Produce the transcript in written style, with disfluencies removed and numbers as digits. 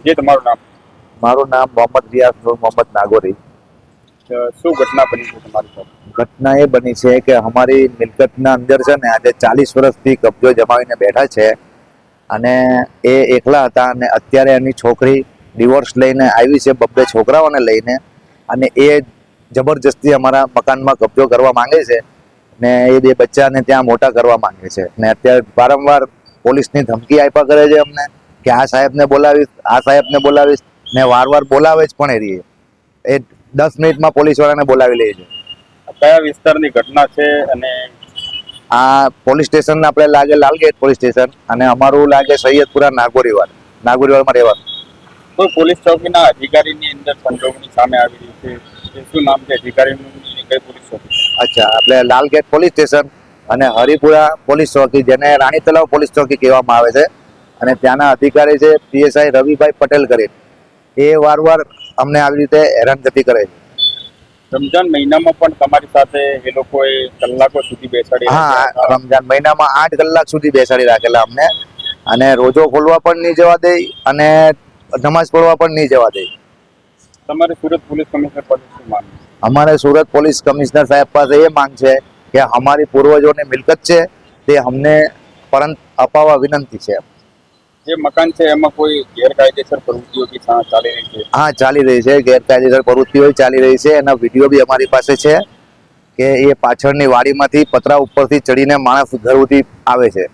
જે તમારું નામ? મારું નામ મોહમ્મદ રિયાઝ નૂર મોહમ્મદ નાગોરી. શું ઘટના બની છે તમારી સાથે? ઘટના એ બની છે કે અમારી મિલકતના અંદર છે ને આજે 40 વર્ષથી કબજો જમાવીને બેઠા છે અને એ એકલા હતા અને અત્યારે એની છોકરી ડિવોર્સ લઈને આવી છે, 2 છોકરાઓને લઈને, અને એ જબરજસ્તી અમારા મકાનમાં કબજો કરવા માંગે છે ને એ 2 બચ્ચાને ત્યાં મોટા કરવા માંગે છે ને અત્યારે વારંવાર પોલીસની ધમકી આપ્યા કરે છે અમને કે આ સાહેબને બોલાવીશ ને વાર બોલાવે જ પણ એ 10 મિનિટમાં પોલીસ વાળાને બોલાવી લે છે. કયા વિસ્તારની ઘટના છે? અને આ પોલીસ સ્ટેશન આપણે લાગે લાલગેટ પોલીસ સ્ટેશન અને અમારું લાગે સૈયદપુરા નાગોરીવાડમાં રહેવાનું. કોઈ પોલીસ ચોકીના અધિકારીની અંદર સંડોવણી સામે આવી રહી છે, શું નામ છે અધિકારીનું? કઈ પોલીસ ચોકી? અચ્છા, આપણે લાલગેટ પોલીસ સ્ટેશન અને હરિપુરા પોલીસ ચોકી, જેને રાણી તલાવ પોલીસ ચોકી કહેવામાં આવે છે, અને ત્યાંના અધિકારી છે પીએસઆઈ રવિભાઈ પટેલ કરીને. એ વારંવાર અમને આવી રીતે હેરાનગતિ કરે છે. રમજાન મહિનામાં પણ તમારી સાથે એ લોકોએ કલાકો સુધી બેસાડી? હા, રમજાન મહિનામાં 8 કલાક સુધી બેસાડી રાખેલા અમને, અને રોજો ખોલવા પણ નહીં જવા દે અને નમાઝ પઢવા પણ નહીં જવા દે. તમારે સુરત પોલીસ કમિશનર પાસે શું માંગ? અમારે સુરત પોલીસ કમિશનર સાહેબ પાસે એ માંગ છે કે અમારી પૂર્વજોની મિલકત છે તે અમને પરત અપાવવા વિનંતી છે. જે મકાન છે એમાં કોઈ ગેરકાયદેસર પ્રવૃત્તિઓ ચાલી રહી છે? હા, ચાલી રહી છે. ગેરકાયદેસર પ્રવૃત્તિઓ ચાલી રહી છે. એના વિડીયો બી અમારી પાસે છે કે એ પાછળની વાડીમાંથી પતરા ઉપરથી ચડીને માણસ ઘર સુધી આવે છે.